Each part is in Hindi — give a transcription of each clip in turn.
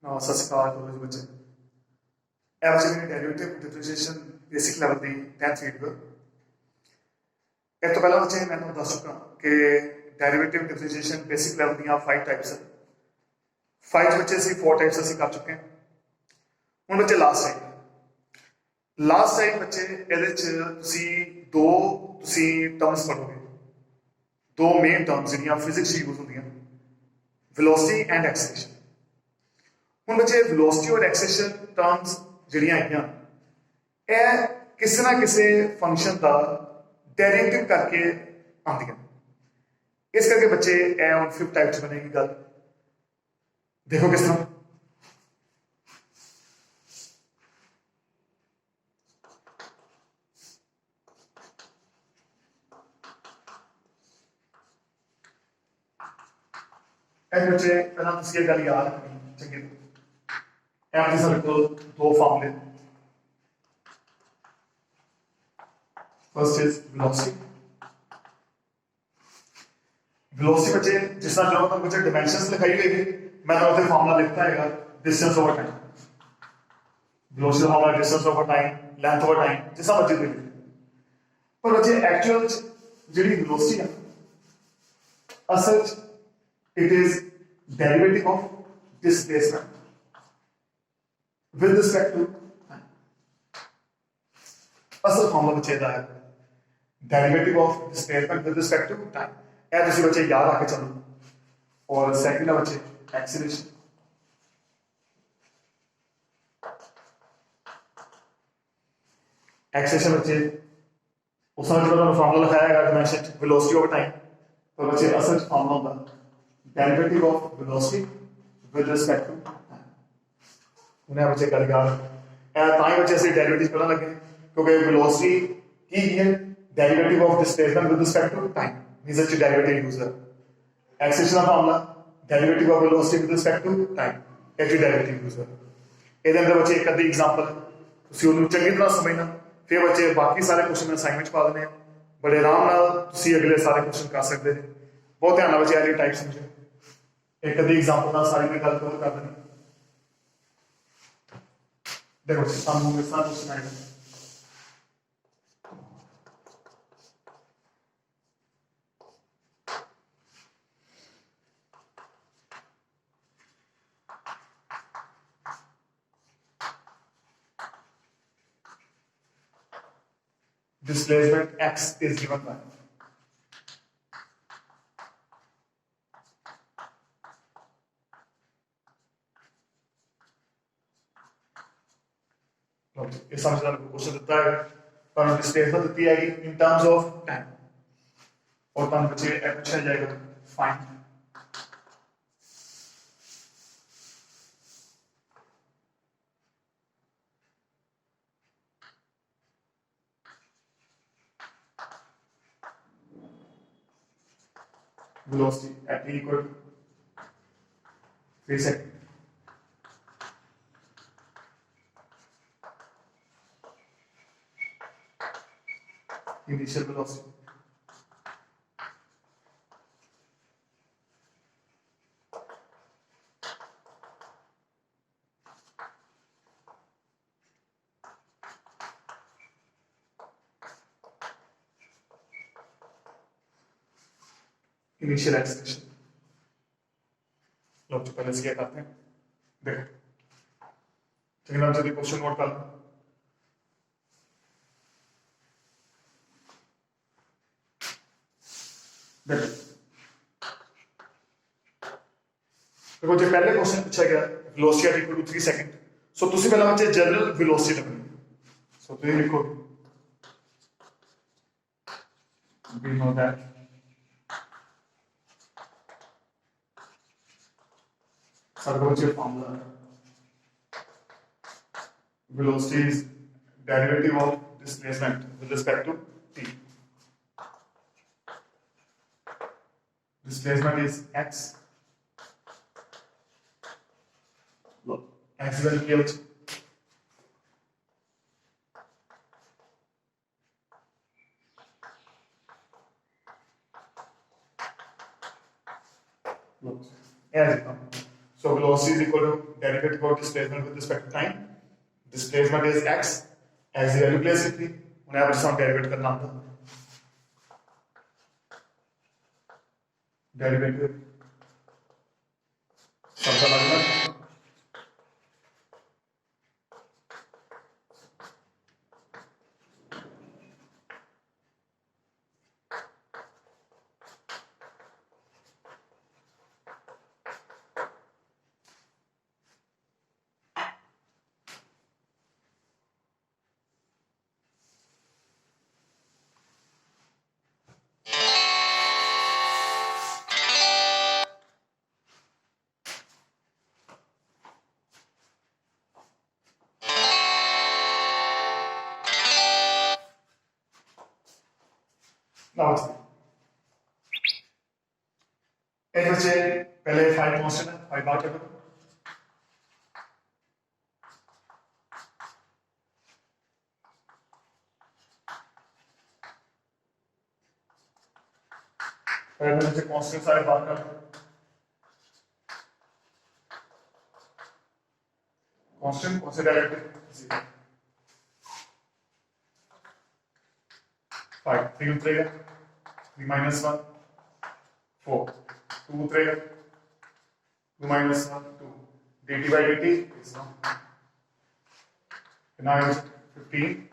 ਸਤਿ ਸ਼੍ਰੀ ਅਕਾਲ ਕਾਲਜ ਬੱਚੇ ਇਹ ਬੱਚੇ ਮੇਰੀ ਡੈਰੀਵੇਟਿਵ ਡਿਫਰੈਂਸ਼ੀਏਸ਼ਨ ਬੇਸਿਕ ਲੈਵਲ ਦੀ 10th ਵੀਡੀਓ ਇਸ ਤੋਂ ਪਹਿਲਾਂ ਬੱਚੇ ਮੈਨੂੰ ਦੱਸ ਚੁੱਕਾ ਕਿ ਡੈਰੀਵੇਟਿਵ ਡਿਫਰੈਂਸ਼ੀਏਸ਼ਨ ਬੇਸਿਕ ਲੈਵਲ ਦੀਆਂ 5 ਟਾਈਪਸ ਹਨ 5 ਬੱਚੇ ਅਸੀਂ 4 ਟਾਈਪਸ ਅਸੀਂ ਕਰ ਚੁੱਕੇ ਹਾਂ ਹੁਣ ਬੱਚੇ ਲਾਸਟ ਟਾਈਮ ਬੱਚੇ ਇਹਦੇ ਚ ਦੋ ਟਰਮਸ ਪੜ੍ਹੋਗੇ ਦੋ ਮੇਨ ਟਰਮਸ ਜਿਹੜੀਆਂ ਫਿਜ਼ਿਕਸ ਯੂਜ਼ ਹੁੰਦੀਆਂ ਵੈਲੋਸਿਟੀ ਐਂਡ ਐਕਸਲਰੇਸ਼ਨ ਹੁਣ ਬੱਚੇ ਵੈਲੋਸਿਟੀ ਔਰ ਐਕਸਲਰੇਸ਼ਨ ਟਰਮਸ ਜਿਹੜੀਆਂ ਆਈਆਂ ਇਹ ਕਿਸੇ ਨਾ ਕਿਸੇ ਫੰਕਸ਼ਨ ਦਾ ਡੈਰੀਵੇਟਿਵ ਕਰਕੇ ਆਉਂਦੀਆਂ ਇਸ ਕਰਕੇ ਬੱਚੇ ਇਹ ਹੁਣ 5th ਟਾਈਪ ਚ ਬਣੇਗੀ ਗੱਲ ਦੇਖੋ ਕਿਸ ਤਰ੍ਹਾਂ ਇਹ ਬੱਚੇ ਪਹਿਲਾਂ ਤੁਸੀਂ ਇਹ ਗੱਲ ਯਾਦ ਰੱਖਣੀ ਚੰਗੀ ਤਰ੍ਹਾਂ ਇਹ ਸਾਡੇ ਕੋਲ ਦੋ ਫਾਰਮੂਲੇ ਫਸਟ ਇਜ਼ velocity ਬੱਚੇ ਜਿਸ ਤਰ੍ਹਾਂ ਜਦੋਂ ਬੱਚੇ ਡਾਈਮੈਂਸ਼ਨਸ ਲਿਖਾਈ ਹੋਏਗੀ ਮੈਂ ਤਾਂ ਉੱਥੇ ਫਾਰਮੂਲਾ ਲਿਖਤਾ ਹੈਗਾ distance over time velocity ਦਾ formula distance over time length over time ਜਿਸ ਤਰ੍ਹਾਂ ਬੱਚੇ ਲਿਖਦੇ ਪਰ ਬੱਚੇ ਐਕਚੁਅਲ ਜਿਹੜੀ velocity ਆ ਅਸਲ it is derivative of displacement with respect to time. असल फॉर्मूला बच्चे दा है derivative of displacement with respect to time. ये तुसी बच्चे याद रख के चलो और सेकंड है बच्चे acceleration. acceleration बच्चे उसमें जो मैंने फॉर्मूला लिखाया है डायमेंशन velocity over time तो बच्चे असल फॉर्मूला होगा derivative of velocity with respect to time. उन्हें बच्चे कर यार ताई बच्चे से डेरिवेटिव पता लगे क्योंकि velocity की है derivative of displacement with respect to time means that derivative use है acceleration का मामला derivative of velocity with respect to time ये derivative use है ਇਹਦੇ ਅੰਦਰ ਬੱਚੇ ਇੱਕ ਅੱਧੀ ਐਗਜ਼ਾਮਪਲ ਤੁਸੀਂ ਉਹਨੂੰ ਚੰਗੀ ਤਰ੍ਹਾਂ ਸਮਝਣਾ ਫਿਰ ਬੱਚੇ ਬਾਕੀ ਸਾਰੇ ਕੁਐਸਚਨ ਅਸਾਈਨਮੈਂਟ ਪਾ ਦੇਣੇ ਬੜੇ ਆਰਾਮ ਨਾਲ ਤੁਸੀਂ ਅਗਲੇ ਸਾਰੇ ਕੁਐਸਚਨ ਕਰ ਸਕਦੇ ਹੋ ਬਹੁਤ ਧਿਆਨ ਨਾਲ ਬੱਚੇ ਇਹ ਟਾਈਪ ਸਮਝੋ एक अद्धी एग्जांपल ਨਾਲ ਸਾਰੀ ਮੈਂ ਗੱਲ ਕਵਰ ਕਰ ਦੇਣੀ देखो सामने मेरे साथ क्वेश्चन आएगा displacement x is given by ये समझदार को क्वेश्चन देता है पर डिस्प्लेसमेंट देती है इन टर्म्स ऑफ टाइम और तब बच्चे पूछा जाएगा find velocity at t equal to 3 seconds initial velocity initial acceleration लोग जो पहले से क्या करते हैं देखो चलिए नाम जल्दी क्वेश्चन नोट कर लो देखो जो पहले क्वेश्चन पूछा गया velocity at equal to 3 second so तुसी पहला बच्चे जनरल वेलोसिटी लखनी सो तुसी लिखो we know that सारे बच्चे formula velocity is derivative of displacement with respect to t displacement is x look x will be look as it comes So velocity is equal to derivative of displacement with respect to time. Displacement is x, x the value place it थी, उन्हें आप इसका डेरिवेट करना होता है. डेरिवेटिव शब्द लगना. बच्चे पहले 5 कांस्टेंट है, 5 बार करो. पहले बच्चे कांस्टेंट सारे बार करो. कांस्टेंट कौन से डायरेक्ट 5 3 उतरेगा, 3 minus 1 4 2 उतरेगा, 2 minus 1 2 dt by dt is 1. Now 15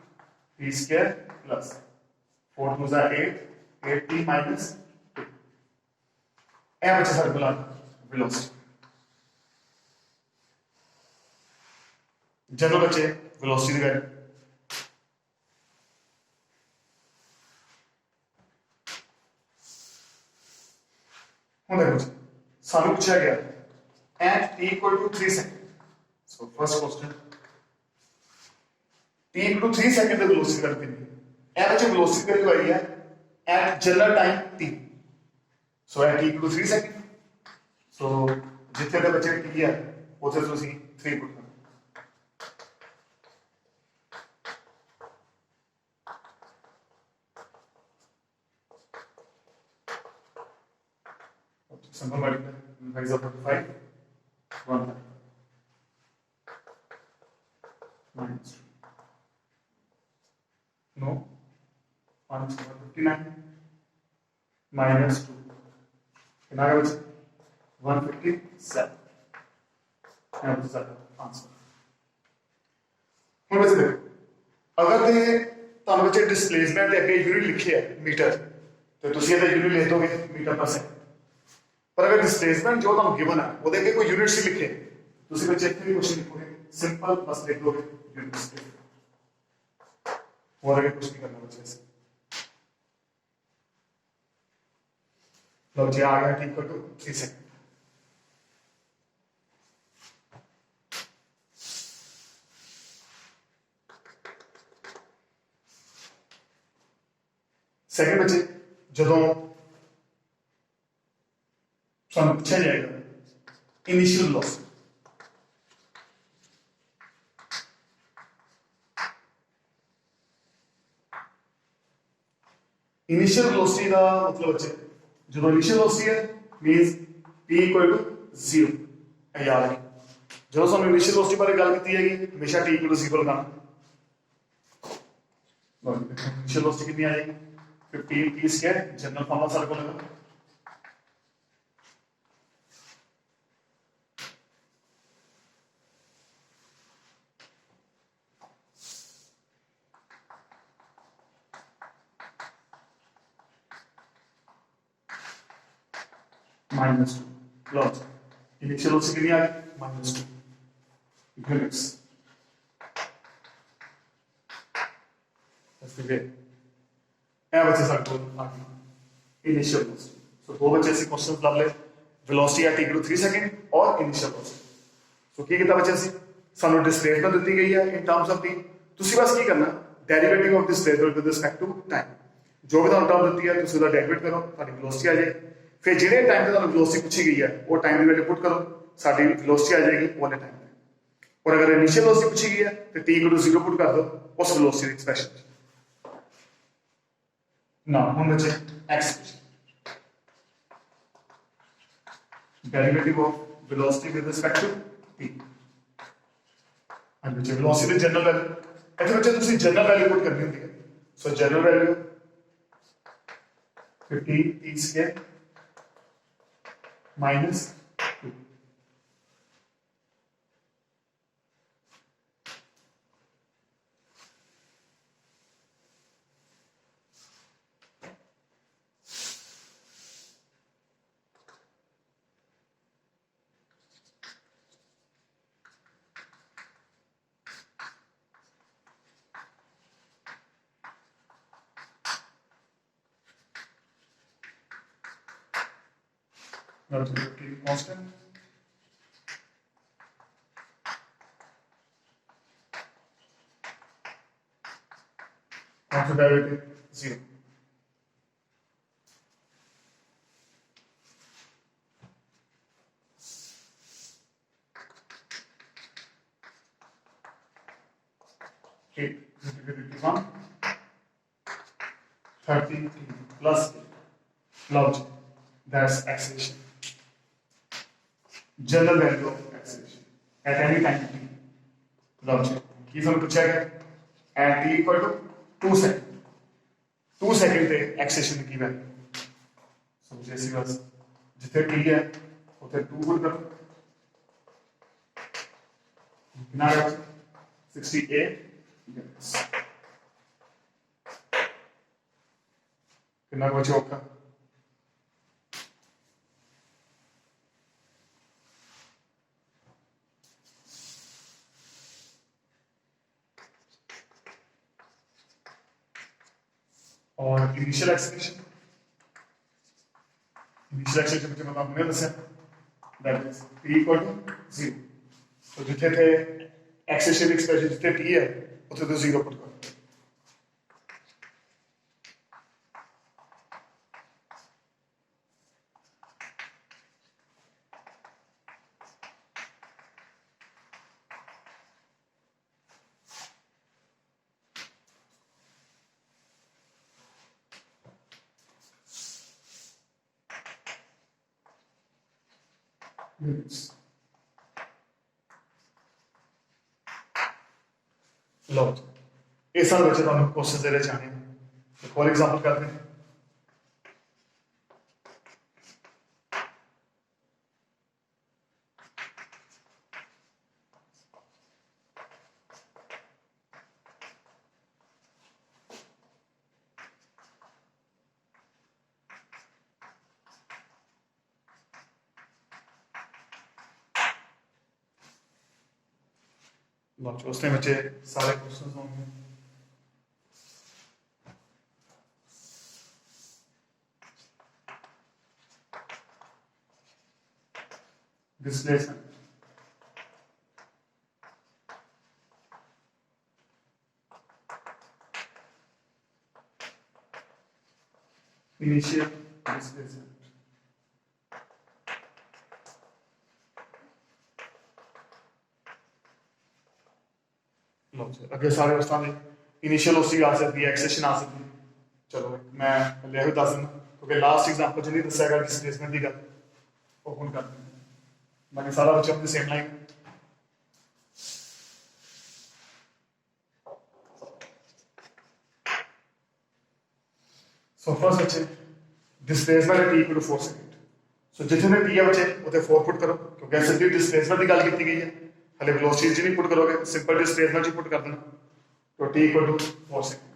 t square plus 4 2 is 8 8t minus 2. ਇਹ ਬੱਚੇ ਸਰਕੂਲਰ ਵੈਲੋਸਿਟੀ. ਜਦੋਂ ਬੱਚੇ ਵੈਲੋਸਿਟੀ ਦੀ ਵੈਲਿਊ ਹੁਣ देखो ਸਾਨੂੰ ਪੁੱਛਿਆ ਗਿਆ at t equal to 3 second. So first question, t equal to 3 second the velocity value कितनी है? ਇਹ ਬੱਚੇ velocity value आई है at general time t. So at t equal to 3 second. So जितने ਦੇ ਬੱਚੇ t है ਉੱਥੇ ਤੁਸੀਂ 3 ਪੁੱਟ ਕਰੋ. Simple multiply, 5 is 45, 1 minus 2. No, 1 is 59 minus 2. कितना का बचा? 157. यहाँ बचा सारा आंसर. ਹੁਣ बच्चे देखो, अगर ते ਤੁਹਾਨੂੰ बच्चे डिस्प्लेसमेंट ਦੇ ਅੱਗੇ यूनिट लिखी है मीटर, तो ਤੁਸੀਂ ਇਹਦਾ यूनिट लिख दोगे मीटर पर सेकंड. पर अगर डिस्प्लेसमेंट जो तुम गिवन है वो देखे कोई यूनिट से लिखे तुसी बच्चे इतने भी क्वेश्चन लिखोगे सिंपल बस लिख दोगे यूनिट से. और आगे कुछ नहीं करना बच्चे से. लो जी आ गया ठीक कर दो 3 सेकंड. सेकंड बच्चे ਜਦੋਂ ਸਾਨੂੰ ਪੁੱਛਿਆ ਜਾਏਗਾ ਇਨੀਸ਼ੀਅਲ ਵੈਲੋਸਿਟੀ. इनिशियल वेलोसिटी का मतलब बच्चे जो इनिशियल वेलोसिटी है मींस p इक्वल टू 0. याद रखें जो सानू इनिशियल वेलोसिटी बारे गल की है हमेशा t इक्वल टू 0 लगाना. इनिशियल वेलोसिटी कितनी आ जाएगी 15 p स्क्वायर. जनरल फॉर्मूला सारे को लगा minus 2 log initial वेलोसिटी कितनी आ गई minus 2 units. that's the way ए बच्चे सबको आ गई इनिशियल वेलोसिटी. सो दो बच्चे ऐसे क्वेश्चंस ला ले velocity at equal to 3 second और इनिशियल वेलोसिटी. सो ਕੀ ਕੀਤਾ ਬੱਚੇ ਅਸੀਂ ਸਾਨੂੰ ਡਿਸਪਲੇਸमेंट ਦਿੱਤੀ ਗਈ ਹੈ ਇਨ ਟਰਮਸ ਆਫ ਟੀ. ਤੁਸੀਂ ਬਸ ਕੀ ਕਰਨਾ derivative of displacement with respect to time. ਜੋ ਵੀ ਤੁਹਾਨੂੰ ਟਰਮ ਦਿੱਤੀ ਹੈ ਤੁਸੀਂ ਉਹਦਾ ਡੈਰੀਵੇਟ ਕਰੋ ਤੁਹਾਡੀ वेलोसिटी आ जाएगी. फिर जिहड़े टाइम ते तुहानूं वेलोसिटी पूछी गई है वो टाइम की वैल्यू पुट करो साडी वेलोसिटी आ जाएगी वाले टाइम पे. और अगर इनिशियल वेलोसिटी पूछी गई है तो t इक्वल टू 0 पुट कर दो उस वेलोसिटी एक्सप्रेशन. ना हुन बच्चे expression derivative of velocity with respect to t and which velocity the general value ऐसे बच्चे तुसी जनरल वैल्यू पुट करनी होती है सो general value 15 t square minus 2 relativity constant constant derivative 0 8 relativity 1 30 t plus 8 log that's acceleration general value of acceleration at any time t log ਕੀ ਸਾਨੂੰ ਪੁੱਛਿਆ ਗਿਆ at t equal to 2 second 2 second ਤੇ acceleration ਕੀ ਵੈਲਿਊ ਸੋ ਜੈਸੀ ਬਸ ਜਿੱਥੇ t ਹੈ ਉੱਥੇ 2 ਪੁੱਟ ਕਰੋ ਕਿੰਨਾ ਆ 68 units कितना कुछ होगा और इनिशियल एक्सेलरेशन मुझे मतलब हमने दसा that is t equal to 0 तो जिथे थे एक्सेलरेशन एक्सप्रेशन जिथे t है उथे तो 0 पुट करो units लो ये सारे बच्चे ਤੁਹਾਨੂੰ क्वेश्चन दे रहे जाने तो फॉर एग्जांपल करते हैं लो उसने बच्चे सारे क्वेश्चंस होंगे displacement initial displacement लो अगे सारे उस तरह इनिशियल उसी आ सकती है एक्सेशन आ सकती है चलो मैं ले भी दस दिना क्योंकि लास्ट एग्जांपल च नहीं दसेगा डिस्प्लेसमेंट की गल वो हुन करते हैं बाकी सारा बच्चों की सेम लाइन सो फर्स्ट बच्चे displacement t equal to 4 second so जितने t है बच्चे उते 4 पुट करो क्योंकि सिर्फ डिस्प्लेसमेंट की गल की गई है हले वेलोसिटी च नहीं पुट करोगे सिंपल डिस्प्लेसमेंट च पुट कर देना तो t equal to 4 second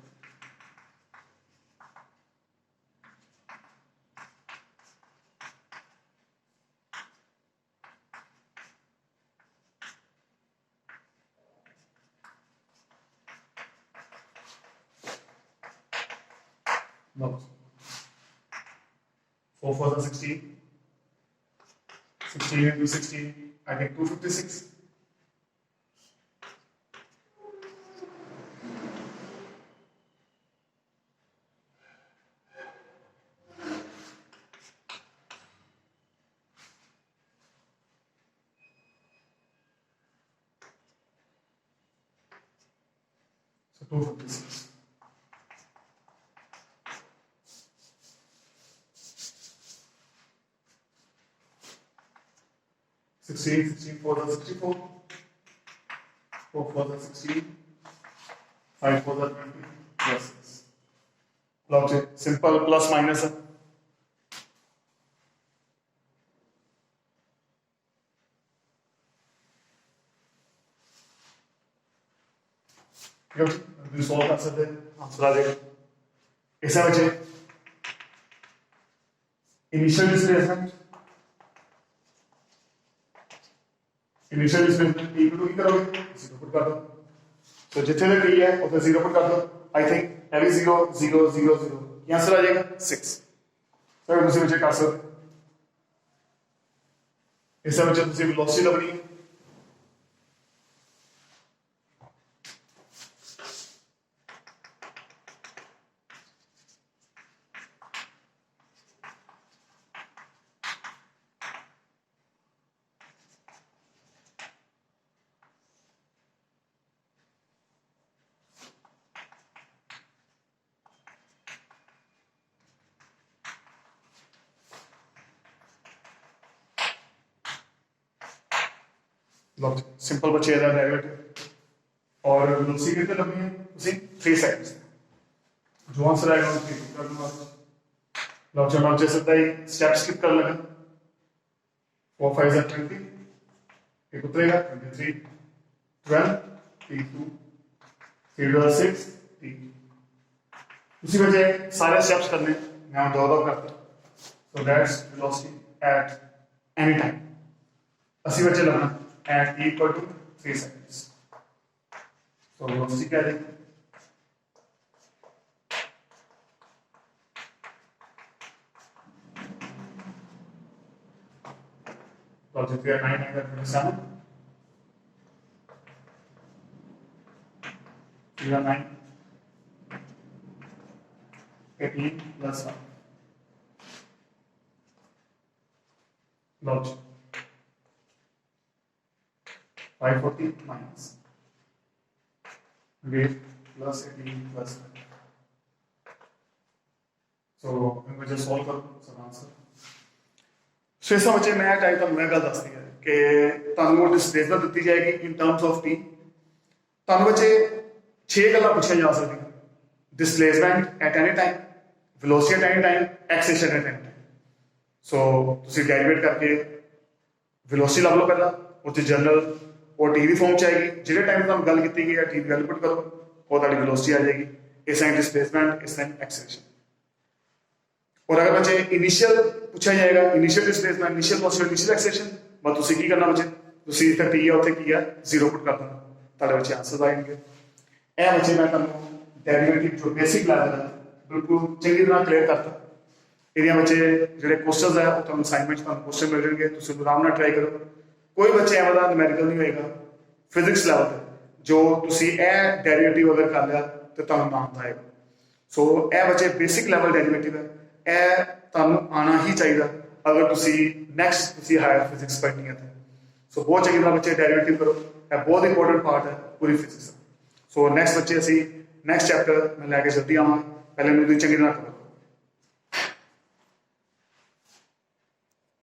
No. 4 4 are 16. 16 into 16, I get 256. So 256. 16, 16 4 are 64, 4 4 are 16, 5 4 are 20 plus 6. Logic simple plus minus है. Good. सॉल्व कर सकते हैं, आंसर आ जाएगा. ऐसा बचे इनिशियल डिस्प्लेसमेंट इक्वल टू करोगे 0 पुट कर दो. तो जितने तक ये है उसे 0 पुट कर दो. आई थिंक एवरी 0 0 0 0 ये आंसर आ जाएगा 6. सर दूसरे बच्चे कर सकते. ऐसा बच्चे दूसरी वेलोसिटी लभनी है. सिंपल बचे का डेरिवेटिव और वेलोसिटी कितने लंबी है उसी 3 सेकंड्स. जो आंसर आएगा वो 3 कर दूंगा. लो चलो आप जैसे ही स्टेप स्किप कर लगा. 4 5 are 20 एक उतरेगा 23 12 t2 3 6 t. उसी वजह सारे स्टेप्स करने मैं दो करता. So that's velocity at any time. अस्सी बचे लगना at equal to 3 seconds. So velocity क्या है? Logic 9 9 9 18 plus 1. Logic 540 minus 8 plus 18 plus 9. So मैं मुझे सॉल्व करूँ सब आंसर. सो ऐसा बच्चे मैं टाइप का मैं गल दसती है कि तुहानू डिस्प्लेसमेंट दी जाएगी इन टर्म्स ऑफ टी. तुहानू बच्चे 6 गल्लां पूछियां जा सकदियां. Displacement at any time, velocity at any time, acceleration at any time. So तुसीं डेरिवेट करके वेलोसिटी लभ लो पहला उस जनरल और टी दी फॉर्म च आएगी. जिहड़े टाइम तुहानू गल कीती गई है टी दी वैल्यू पुट करो और तुहाडी वेलोसिटी आ जाएगी. इस टाइम डिस्प्लेसमेंट, इस टाइम एक्सेलरेशन. और अगर बच्चे इनिशियल पूछा जाएगा initial displacement, initial velocity, initial acceleration, बस तुसीं की करना बच्चे तुसीं इत्थे टी है उत्थे की है 0 पुट कर देना. तुहाडे बच्चे आंसर आएंगे. ए बच्चे मैं तुहानू डेरिवेटिव जो बेसिक लेवल है बिल्कुल चंगी तरह क्लियर करता. ਇਹਦੀਆਂ बच्चे ਜਿਹੜੇ क्वेश्चंस है ਉਹ ਤੁਹਾਨੂੰ ਅਸਾਈਨਮੈਂਟ ਤੁਹਾਨੂੰ क्वेश्चन मिल जाएंगे. ਤੁਸੀਂ ਆਰਾਮ ਨਾਲ ਟਰਾਈ ਕਰੋ. कोई बच्चे एवं का न्यूमेरिकल नहीं होएगा फिजिक्स लैवल पर जो तुसी ए डेरिवेटिव अगर कर लिया तो तुहानू ना आएगा. सो ए बच्चे बेसिक लैवल डेरिवेटिव है, ए तुहानू आना ही चाहिए अगर तुसी नैक्सट तुसी हायर फिजिक्स पढ़नी है. सो बहुत चंगी तरह बच्चे डेरिवेटिव करो. यह बहुत इंपॉर्टेंट पार्ट है पूरी फिजिक्स. सो नैक्सट बच्चे असी नैक्सट चैप्टर मैं लैके जल्दी आवांगे. पहले मैं चंगी तरह करो.